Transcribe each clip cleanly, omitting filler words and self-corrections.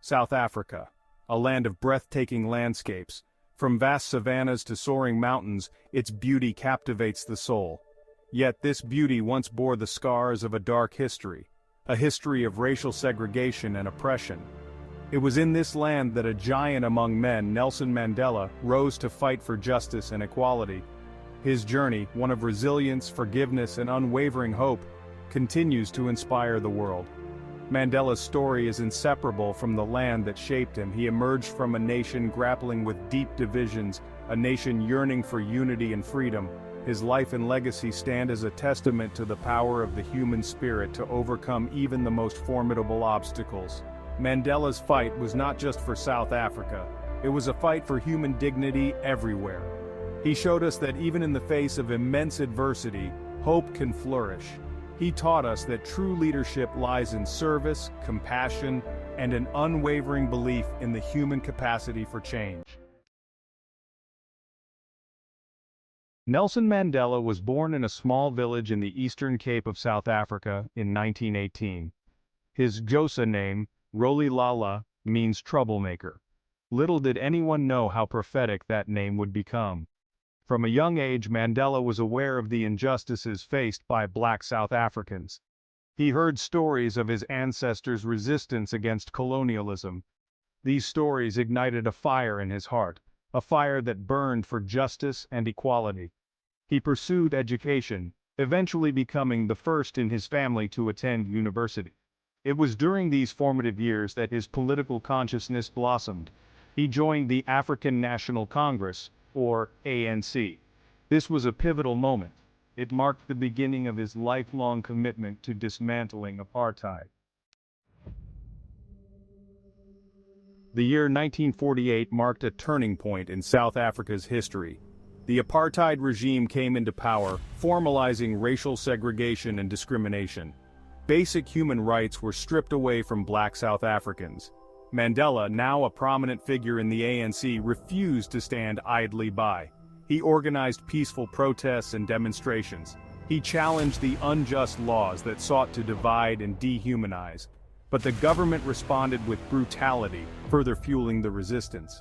South Africa, a land of breathtaking landscapes. From vast savannas to soaring mountains, its beauty captivates the soul. Yet this beauty once bore the scars of a dark history, a history of racial segregation and oppression. It was in this land that a giant among men, Nelson Mandela, rose to fight for justice and equality. His journey, one of resilience, forgiveness, and unwavering hope, continues to inspire the world. Mandela's story is inseparable from the land that shaped him. He emerged from a nation grappling with deep divisions, a nation yearning for unity and freedom. His life and legacy stand as a testament to the power of the human spirit to overcome even the most formidable obstacles. Mandela's fight was not just for South Africa, it was a fight for human dignity everywhere. He showed us that even in the face of immense adversity, hope can flourish. He taught us that true leadership lies in service, compassion, and an unwavering belief in the human capacity for change. Nelson Mandela was born in a small village in the Eastern Cape of South Africa in 1918. His Xhosa name, Rolihlahla, means troublemaker. Little did anyone know how prophetic that name would become. From a young age, Mandela was aware of the injustices faced by black South Africans. He heard stories of his ancestors' resistance against colonialism. These stories ignited a fire in his heart, a fire that burned for justice and equality. He pursued education, eventually becoming the first in his family to attend university. It was during these formative years that his political consciousness blossomed. He joined the African National Congress, or ANC. This was a pivotal moment. It marked the beginning of his lifelong commitment to dismantling apartheid. The year 1948 marked a turning point in South Africa's history. The apartheid regime came into power, formalizing racial segregation and discrimination. Basic human rights were stripped away from black South Africans. Mandela, now a prominent figure in the ANC, refused to stand idly by. He organized peaceful protests and demonstrations. He challenged the unjust laws that sought to divide and dehumanize. But the government responded with brutality, further fueling the resistance.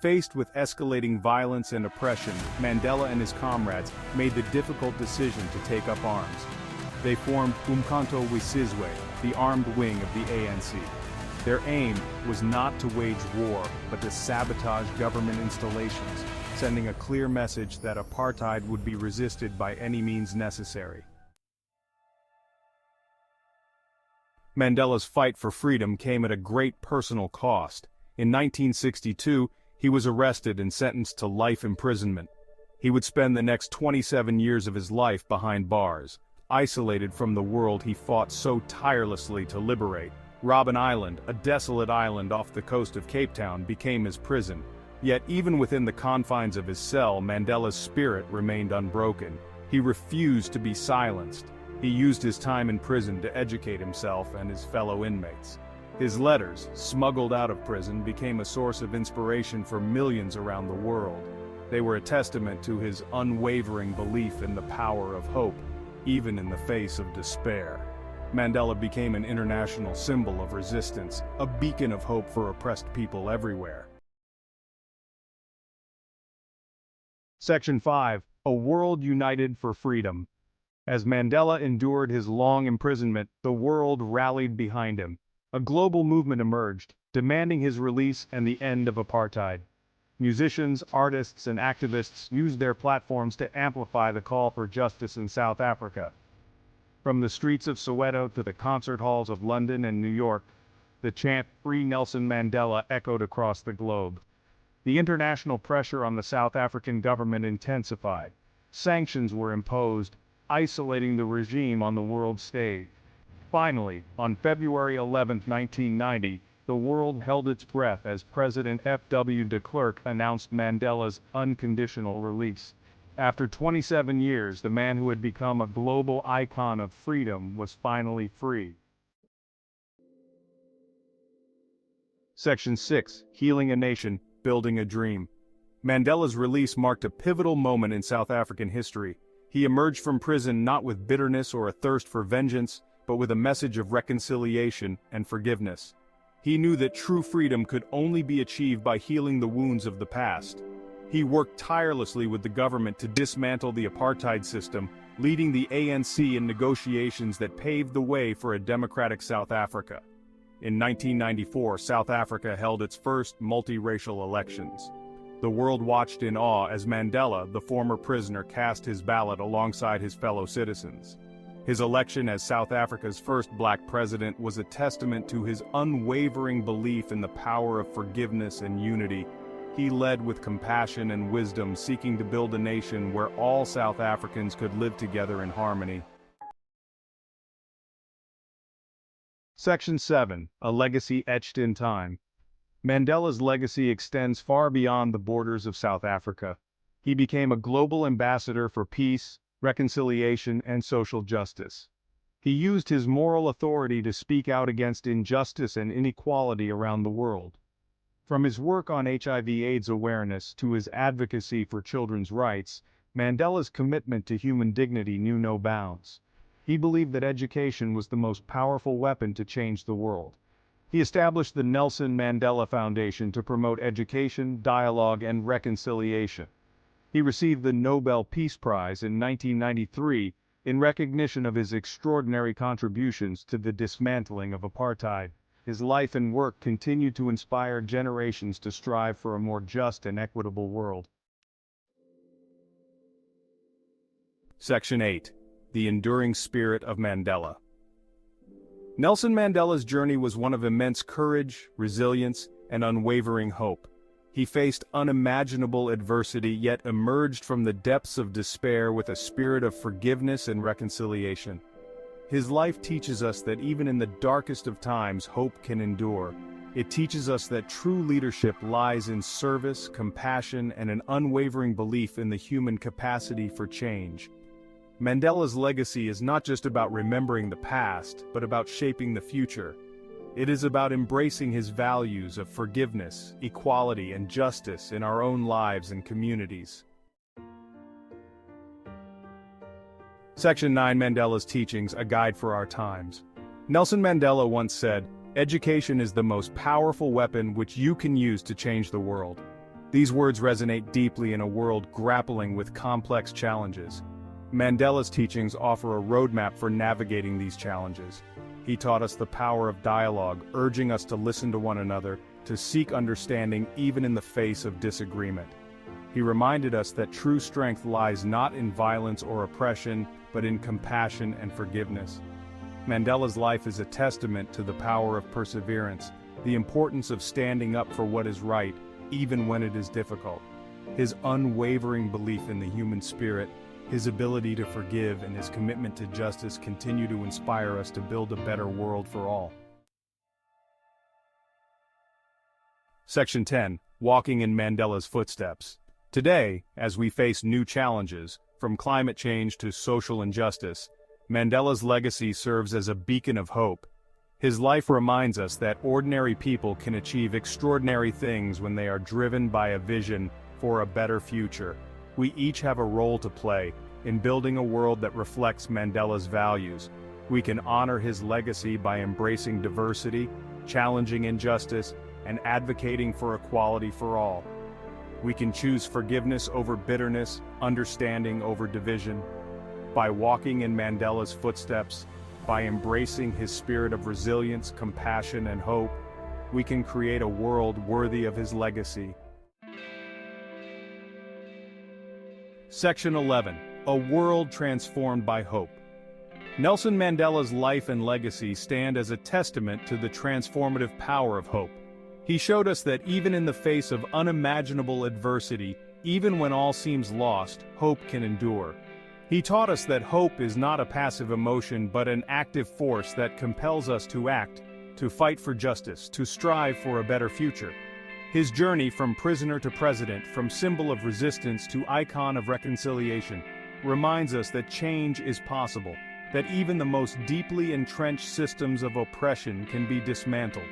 Faced with escalating violence and oppression, Mandela and his comrades made the difficult decision to take up arms. They formed Umkhonto weSizwe, the armed wing of the ANC. Their aim was not to wage war, but to sabotage government installations, sending a clear message that apartheid would be resisted by any means necessary. Mandela's fight for freedom came at a great personal cost. In 1962, he was arrested and sentenced to life imprisonment. He would spend the next 27 years of his life behind bars, isolated from the world he fought so tirelessly to liberate. Robben Island, a desolate island off the coast of Cape Town, became his prison. Yet even within the confines of his cell, Mandela's spirit remained unbroken. He refused to be silenced. He used his time in prison to educate himself and his fellow inmates. His letters, smuggled out of prison, became a source of inspiration for millions around the world. They were a testament to his unwavering belief in the power of hope, even in the face of despair. Mandela became an international symbol of resistance, a beacon of hope for oppressed people everywhere. Section 5. A World United for Freedom. As Mandela endured his long imprisonment, the world rallied behind him. A global movement emerged, demanding his release and the end of apartheid. Musicians, artists, and activists used their platforms to amplify the call for justice in South Africa. From the streets of Soweto to the concert halls of London and New York, the chant "Free Nelson Mandela" echoed across the globe. The international pressure on the South African government intensified. Sanctions were imposed, isolating the regime on the world stage. Finally, on February 11, 1990, the world held its breath as President F.W. de Klerk announced Mandela's unconditional release. After 27 years, the man who had become a global icon of freedom was finally free. Section 6. Healing a Nation, Building a Dream. Mandela's release marked a pivotal moment in South African history. He emerged from prison not with bitterness or a thirst for vengeance, but with a message of reconciliation and forgiveness. He knew that true freedom could only be achieved by healing the wounds of the past. He worked tirelessly with the government to dismantle the apartheid system, leading the ANC in negotiations that paved the way for a democratic South Africa. In 1994, South Africa held its first multiracial elections. The world watched in awe as Mandela, the former prisoner, cast his ballot alongside his fellow citizens. His election as South Africa's first black president was a testament to his unwavering belief in the power of forgiveness and unity. He led with compassion and wisdom, seeking to build a nation where all South Africans could live together in harmony. Section 7. A legacy etched in time. Mandela's legacy extends far beyond the borders of South Africa. He became a global ambassador for peace, reconciliation, and social justice. He used his moral authority to speak out against injustice and inequality around the world. From his work on HIV/AIDS awareness to his advocacy for children's rights, Mandela's commitment to human dignity knew no bounds. He believed that education was the most powerful weapon to change the world. He established the Nelson Mandela Foundation to promote education, dialogue, and reconciliation. He received the Nobel Peace Prize in 1993 in recognition of his extraordinary contributions to the dismantling of apartheid. His life and work continue to inspire generations to strive for a more just and equitable world. Section 8. The enduring spirit of Mandela. Nelson Mandela's journey was one of immense courage, resilience, and unwavering hope. He faced unimaginable adversity yet emerged from the depths of despair with a spirit of forgiveness and reconciliation. His life teaches us that even in the darkest of times, hope can endure. It teaches us that true leadership lies in service, compassion, and an unwavering belief in the human capacity for change. Mandela's legacy is not just about remembering the past, but about shaping the future. It is about embracing his values of forgiveness, equality, and justice in our own lives and communities. Section 9. Mandela's Teachings, a guide for our times. Nelson Mandela once said, "Education is the most powerful weapon which you can use to change the world." These words resonate deeply in a world grappling with complex challenges. Mandela's teachings offer a roadmap for navigating these challenges. He taught us the power of dialogue, urging us to listen to one another, to seek understanding even in the face of disagreement. He reminded us that true strength lies not in violence or oppression, but in compassion and forgiveness. Mandela's life is a testament to the power of perseverance, the importance of standing up for what is right, even when it is difficult. His unwavering belief in the human spirit, his ability to forgive, and his commitment to justice continue to inspire us to build a better world for all. Section 10. Walking in Mandela's footsteps. Today, as we face new challenges, from climate change to social injustice, Mandela's legacy serves as a beacon of hope. His life reminds us that ordinary people can achieve extraordinary things when they are driven by a vision for a better future. We each have a role to play in building a world that reflects Mandela's values. We can honor his legacy by embracing diversity, challenging injustice, and advocating for equality for all. We can choose forgiveness over bitterness, understanding over division. By walking in Mandela's footsteps, by embracing his spirit of resilience, compassion, and hope, we can create a world worthy of his legacy. Section 11. A world transformed by hope. Nelson Mandela's life and legacy stand as a testament to the transformative power of hope. He showed us that even in the face of unimaginable adversity, even when all seems lost, hope can endure. He taught us that hope is not a passive emotion but an active force that compels us to act, to fight for justice, to strive for a better future. His journey from prisoner to president, from symbol of resistance to icon of reconciliation, reminds us that change is possible, that even the most deeply entrenched systems of oppression can be dismantled.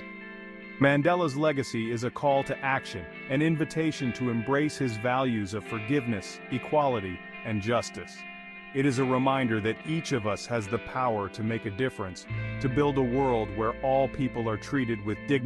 Mandela's legacy is a call to action, an invitation to embrace his values of forgiveness, equality, and justice. It is a reminder that each of us has the power to make a difference, to build a world where all people are treated with dignity.